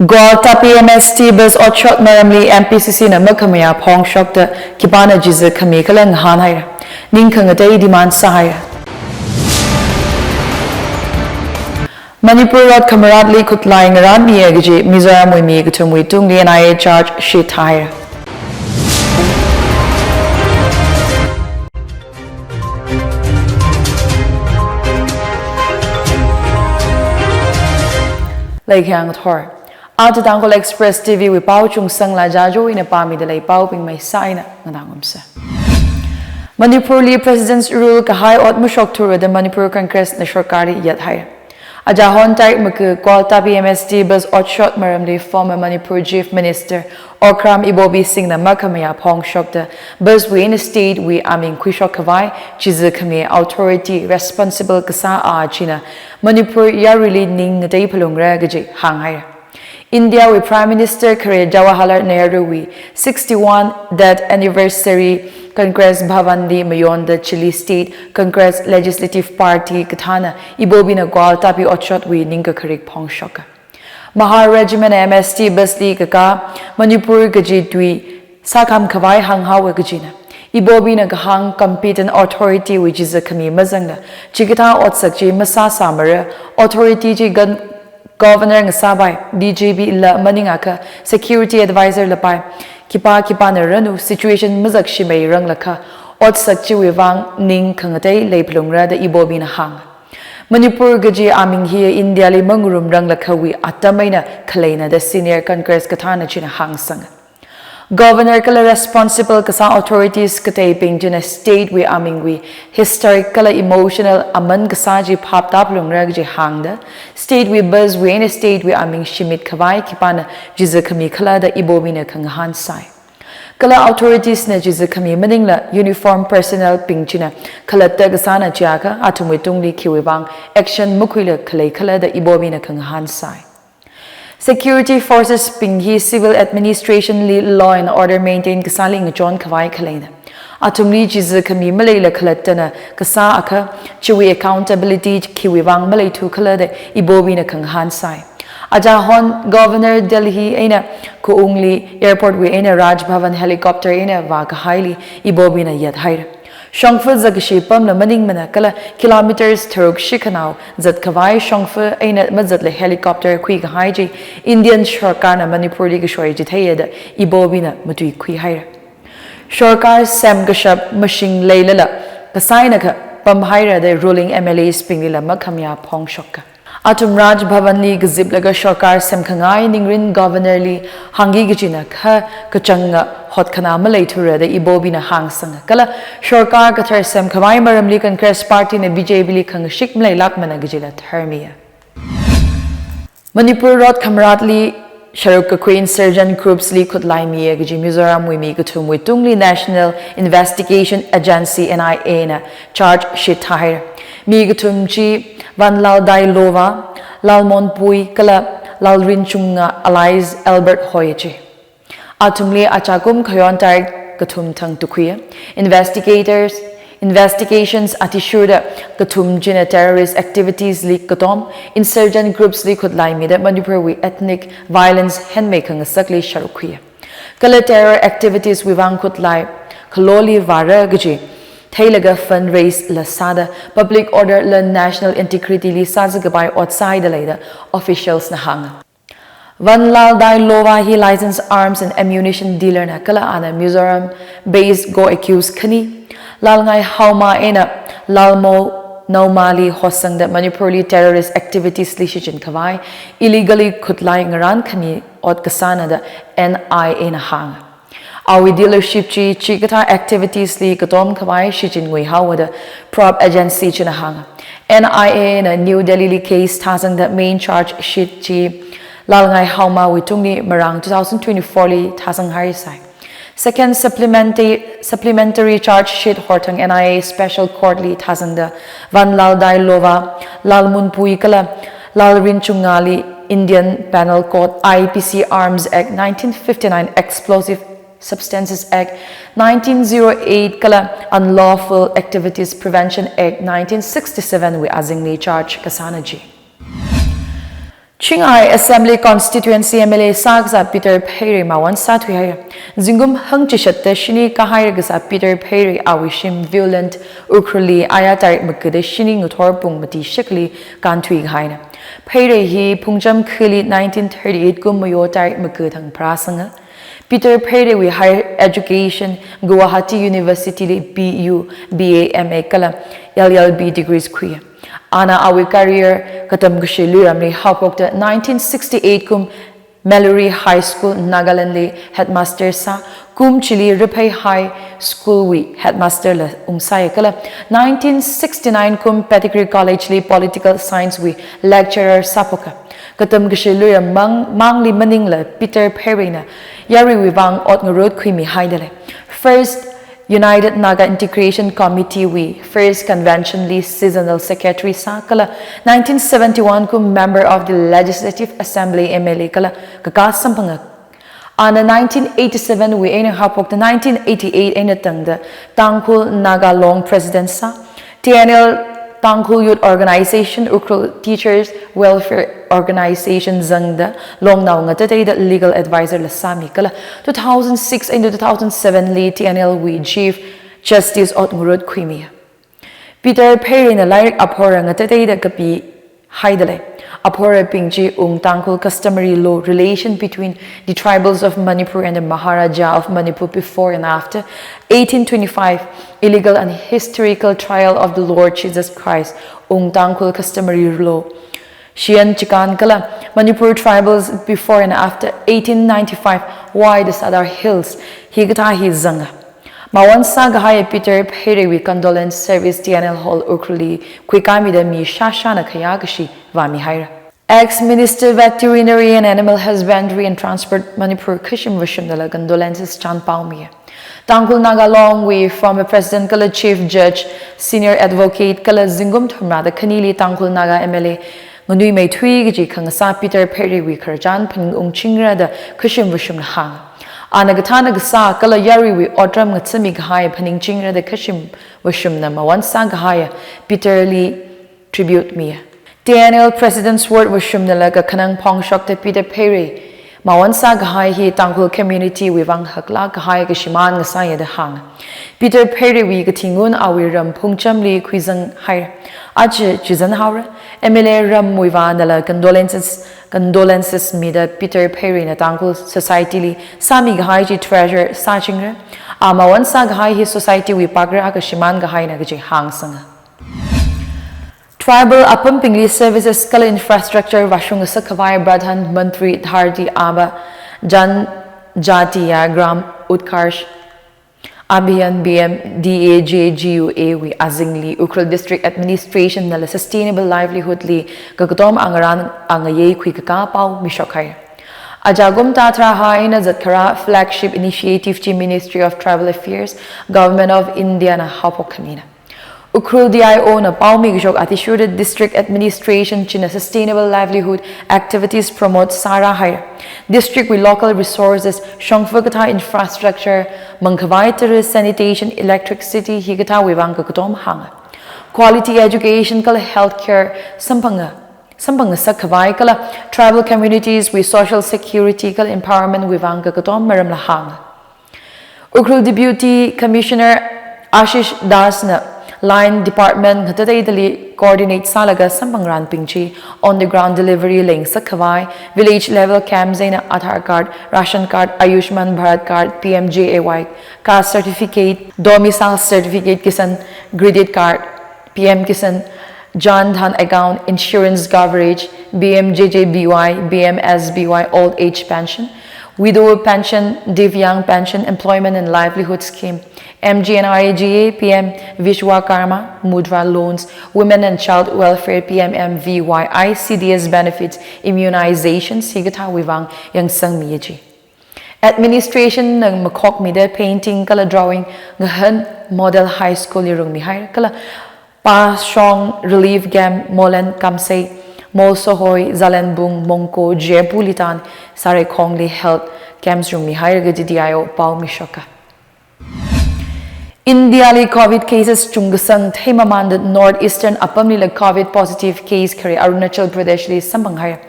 Golta PMST bus or shot maramli MPCC na makamaya pong shok da kibana jiza kami kalang hanay ning kangatay demand sahaya. Manipur Rod Kamaradli kutlayang rami agaji Mizoram wimi gutumwi tungli NIA charge shit higher. Like yang thor. Ata Tangkhul Express TV with Pao Chungsangla Jajo in a pami dalei Pao ping may saina ngadangumsa. Manipur President's rule kahai ot mushok tour the Manipur Congress na shorkari yet higher. Ajahon taik mak Golta PMST bus ot shot maramli former Manipur Chief Minister Okram Ibobi Singh na makamaya pong shokta bus we in a state we aming kwishok kavai chiza kami authority responsible kasa china Manipur yarili ning day palungra gaji hang higher. India with Prime Minister Jawaharlal Nehru we 61 death anniversary Congress Bhavan di mayon the Chile State Congress Legislative Party katana ibobi na Golta pi otshot we ninga karik pong shoka. Mahar Regiment MST basli kaka Manipur gaji dwi sakam kawai hang hawa gajina. Ibobi na gahang competent authority which is a kami mazanga. Chikita otsakji masa samara authority ji gan Governor Ngasabai, DJB la maningaka, Security Advisor lapai, kipa na ranu, situation mazak shimei rang laka, ot sakchi wuivang ning kangatay leiplungra da ibobi na hang. Manipur gaji aming hiya India li mangurum rang laka wi atamay na khalei na the senior Congress katana china hang sang. Governor kala responsible kasa authorities katay ping jina state we aming we historic kala emotional aman kasaji pop tap lungra gaji hangda state we buzz we in a state we aming shimit kawai kipana jiza kami kala da ibobi na kangahan sai. Kala authorities na jiza kami maningla uniform personnel ping jina kala tagasana jaka atumwitungli wuivang action mukwila khalei kala da ibobi na kangahan sai. Security forces pinghi civil administration law and order maintain kasaling John kawai khalei na. Atumli jiza kami maleilak khalatana kasa aka chiwi accountability wuivang malaitu kala da ibobi na kangahan sai. Ajahon Governor Delhi eina kuungli airport we eina Raj Bhavan helicopter eina mavakapei ibobi na yat haira. Shongfu zagashi pam na maning mana kala kilometers thuruk shikanau zat kawai shongfu eina mazat le helicopter kui haiji Indian Sarkar na Manipur li gashoi jithaya da ibobi na matui kui haira. Sarkar sem gashap machine leisalala kasai na ka pam haira da ruling MLAs pingila makamya pong shokka. Atum Raj Bhavan li gazib laga Sarkar sem kangai ningrin governor li hangi gajina kachanga hotnara malaitura da ibobi na hang sanga kala Sarkar kathar sem kawai maramli Congress Party na BJP li kang shik maleilak mana gajila tharmiya. Manipur Rod Kamaradli Sharuk Queen Surgeon Groups li kutlai miya gaji Mizoram wimi gutum witungli National Investigation Agency NIA na charge shit higher. Mi gutum chi Van Lal Dai Lova, Lal Monpui, Kala, Lal Rinchunga, Allies, Albert Hoyeche. Atumli Achakum Kayon Tarik Gatum Tang Tukuya. Investigations Atishuda Gatum Jina terrorist activities leak Gatom, insurgent groups li could lie mid Manipur with ethnic violence handmaking a sakli Sharukuya. Kala terror activities wuivang could lie Kaloli Vara Gaji. Thailaga fundraise lasada public order la national integrity li sazagabai outside the officials na hanga. Van Lal Dai Lova he licensed arms and ammunition dealer na kala ana Mizoram based go accused kani lal ngai hauma ena lalmo naumali hosang that Manipuri terrorist activities li shijin kawai illegally kutlai ngaran kani ot kasana da NIA na hanga. Our dealership chi chikata activities li katom kawai shijin ngui hawada prop agency china hanga. NIA na New Delhi li case tasang that main charge sheet chi lalngai hauma witungni marang 2024 li tasang harisai. Second supplementary charge sheet hortang NIA special court li tasang da Van Lal Dai Lova Lal Munpui kala Lal Rinchunga li Indian Penal Code IPC Arms Act 1959 Explosive Substances Act 1908 kala Unlawful Activities Prevention Act 1967 we azingli charge kasanaji. Chingai Assembly Constituency MLA Sagza Peter Perry Mawan Satwi Hire. Zingum Hung Chishatte Shini Kahirgasa Peter Perry Awishim Violent Ukruli Ayatarik Makade Shini Ngutor Pung Mati Shikli Kantwi Haina. Perry he Pungjam Kili 1938 Gumayo Tarik Makudang Prasanga. Peter Perry we higher education Guwahati University BU BA MA Kala LLB degrees Kuya. Ana awi career katam gishilu amri hapokta 1968 kum Mallory High School Nagaland headmaster sa kum chili Ripai High School we headmaster la umsay kala 1969 kum Pedigree College li political science we lecturer sapoka katam gishilu mangli maning la Peter Perry na yari wuivang ot ngarod kwimi haidale first United Naga Integration Committee we first convention list seasonal secretary sa kala 1971 kum member of the Legislative Assembly MLA kala kakasampanga ana 1987 we aina hapok the 1988 aina tangda Tangkhul Naga long president sa TNL Tangkhul Youth Organization Ukrul Teachers Welfare Organization Zangda long now nga tatay the legal advisor la sami kala 2006 and 2007 li TNL we Chief Justice ot ngurod kwimi Peter Perry na lyric aphora nga tatay da kapi haidale aphora pingji Tangkhul customary law relation between the tribals of Manipur and the Maharaja of Manipur before and after 1825 illegal and historical trial of the Lord Jesus Christ Tangkhul customary law Shian Chikan Kala Manipur tribals before and after 1895 why the Sadar Hills Higatahi Zanga Mawan Sagahaya Peter Perry we condolence service TNL Hall Ukruli Kwikami mi Shashana Kayakashi Vami Haira Ex-Minister Veterinary and Animal Husbandry and Transport Manipur Kishim Vishimdala condolences Chan Paumia Tangkhul Naga long way former President Kala Chief Judge Senior Advocate Kala Zingum Thumrada Kanili Tangkhul Naga MLA Ngunui May Twigji Kangasa Peter Perry we Karjan Ping Chingra the Kishim Vishim Hang Anagatana Gasa Kala Yari we Otram Gatsimi Gahaya Paning Chingra the Kishim Vishim Nama one Sagahaya Peter Lee tribute me TNL President's word Vishim Nalaga Kanang Pong Shokta Peter Perry Mawan Sagahai hi Tangkhul community wuivang hakla Gahaya Gashiman Ngasaya the Hang Peter Perry we Gatingun awi ram Pungcham li Kwizang Hair Aj Jizan Haura MLA Ram Wuivang condolences me that Peter Perry na Tangkhul society li Sami Gahai ji treasure Sachingra Mawan Sagahai hi society we Pagra Gashiman Gahai na Gaji Hang Sanga Tribal Apam Pingli Services Kala Infrastructure Rashungda Sakhavai Pradhan Mantri Dharti Aba Jan Jatiya Gram Utkarsh Abhiyan BM DAJGUA we Azingli Ukrul District Administration Nala Sustainable Livelihood Li Gagatom Angaran Angaye Kwikaka Pau Mishokhay Ajagum Tatra Haina Zatkara Flagship Initiative Chi Ministry of Tribal Affairs Government of India na Hapok Kamina Ukrul DIO na Paumi Gishok Atishured District Administration China Sustainable Livelihood Activities promote Sara Hire District with local resources Shongfagata infrastructure Mikhavai sanitation electricity Higata Wuivang Katom Hanga Quality education Kala healthcare Sampanga Sakhavai Kala tribal communities with social security Kala empowerment Wuivang Katom Maram Lahanga Ukrul Deputy Commissioner Ashish Das na Line Department Hatadali coordinate Salaga Sampangran Pingchi on the ground delivery link Sakhavai village level camps in Aadhaar card, ration card, Ayushman Bharat card, PMJAY caste certificate, domicile certificate Kisan credit card, PM Kisan Jan Dhan account, insurance coverage, BMJJBY, BMSBY old age pension, widow pension, Divyang pension, employment and livelihood scheme, MGNRAGA, PM Vishwakarma, Mudra loans, women and child welfare, PMMVY, ICDS benefits, immunizations, Higata Wuivang, Yangsang Miyaji. Administration ng Makok Mida painting kala drawing ngahan model high school lirong mihay kala pa strong relief game molen kamsay Molsohoy, Zalenbung, Mongko, Jepulitan, Sare Kongli health camps rung mihay DIO Pau Mishoka. India li COVID cases Chungsangla Themaman northeastern Apam li COVID positive case kare Arunachal Pradesh li Sambanghaya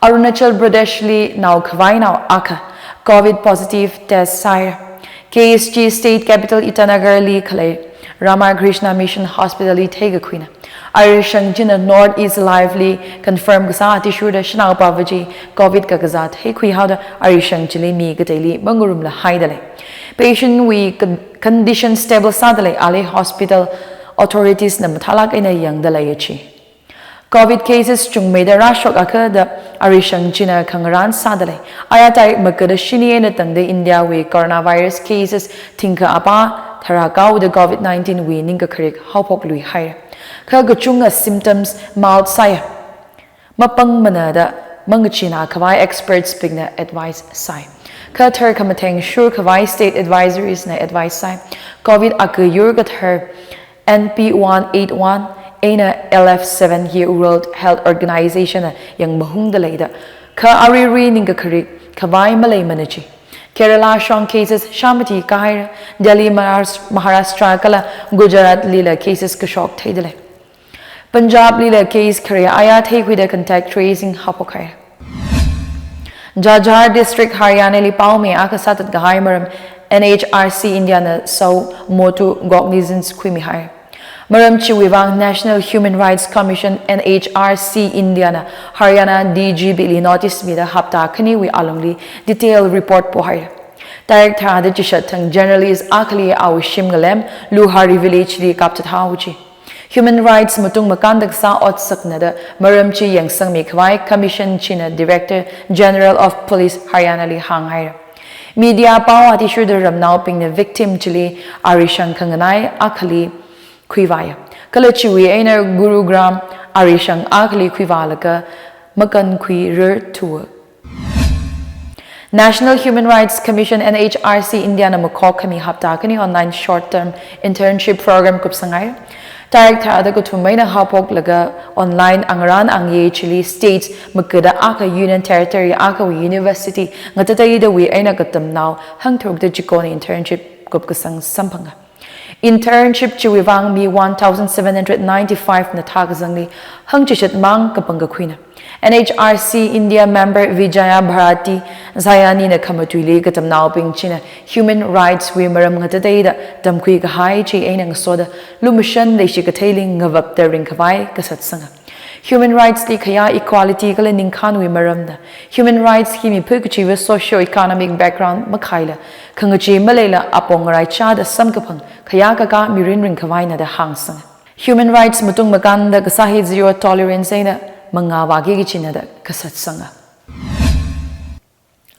Arunachal Pradesh li now khawai now akha COVID positive test sire. KSG State Capital Itanagar li khalei. Ramakrishna Mission Hospital li thega queen. Arishangjina Northeast Lively confirmed gasa tissue da shnau pavaji COVID ka gazat he khui hauda Arishangjili mi gateli bangurum la haidale. Patient we condition stable sadale ale hospital authorities na mathalak ina yang dalei achi. COVID cases chung made a rashok occur the Arishangjina kangaran sadale. Ayatai makada shini ena tangde India we coronavirus cases tinka apa tharakau the COVID-19 we ninka karik haupok lui hire. Kagachunga symptoms mild saya. Mapang manada mangachina kawai experts pigna advice sai. Kathar kamateng sure kawai state advisories na advice sai. COVID akayur gathar NP181 eina LF7 year World Health Organization yang mahung dalei ka ariri ninga karik kawai malay manachi. Kerala strong cases Shamati kahir Delhi Maharashtra kala Gujarat lila cases ka shock thaidale. Punjab lila case Korea ayat take with the contact tracing hapokai. Jajo district Haryana li pau me akasatat gahai maram NHRC India na so motu cognizance kwimi hai. Maram chi wuivang National Human Rights Commission NHRC India na Haryana DGB li notice mi da hapta kani wi alongli detailed report po hai. Direct thada chishat thang journalist akali awishim galem Luhari village li kaptat hauchi. Human Rights mutung makandak sa otsaknada maram chi yangsang mikhavai Commission china Director General of Police Haryana li hanghair. Media pao ati shuda ramnao ping na victim chili Arishang kanganai akali kuivaya. Kalachiwi eina Gurugram Arishang akali kuivalaka makan kui rir tuwa. National Human Rights Commission NHRC India na makok kami haptakani online short-term internship program kupsangay. Direct thada ko tumay na hapok laga online angran ang Chile states magkada aka union territory aka university ngatatay da wi ay nagatam now hang turog da jikoni internship kupkasang sampanga. Internship wuivang mi 1,795 na tagazangli hang chishat mang kapanga kwina. NHRC India member Vijaya Bharati Zayani na kamatuli katam nauping china human rights we maram ngatatay da damkui kahai chi ay nang soda lumushan leishi katailing ngavak da ring kavai kasatsanga. Human rights li kaya equality kala ningkan we maram da. Human rights ki mi pukuchi with socio-economic background makaila. Kangachi maleilak apong rai cha da samkapang kaya kaka mirin ring kavai na da hangsanga. Human rights mutung maganda kasahid zero tolerance ay na mga wagi gichina da kasatsanga.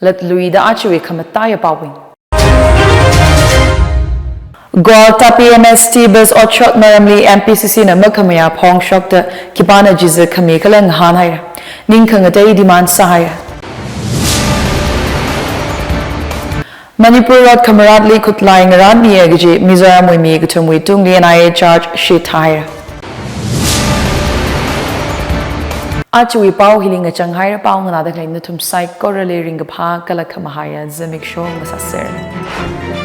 Let lui da achiwe kamataya pawing. Gwalta PMST bus otshot maramli MPCC na makamaya pong shok da kibana jiza kami kalang hanhaya. Ning kangatay demand sahaya. Manipur Road Kamaradli kutlay ngaran niya gaji Mizoram wimi gutumwi tungli NIA charge shit haya. Achiwi pao hiling nga changhai pao nga nadak lain Nathum saikorali ring gapha kalak kamahaya zamik show masaser.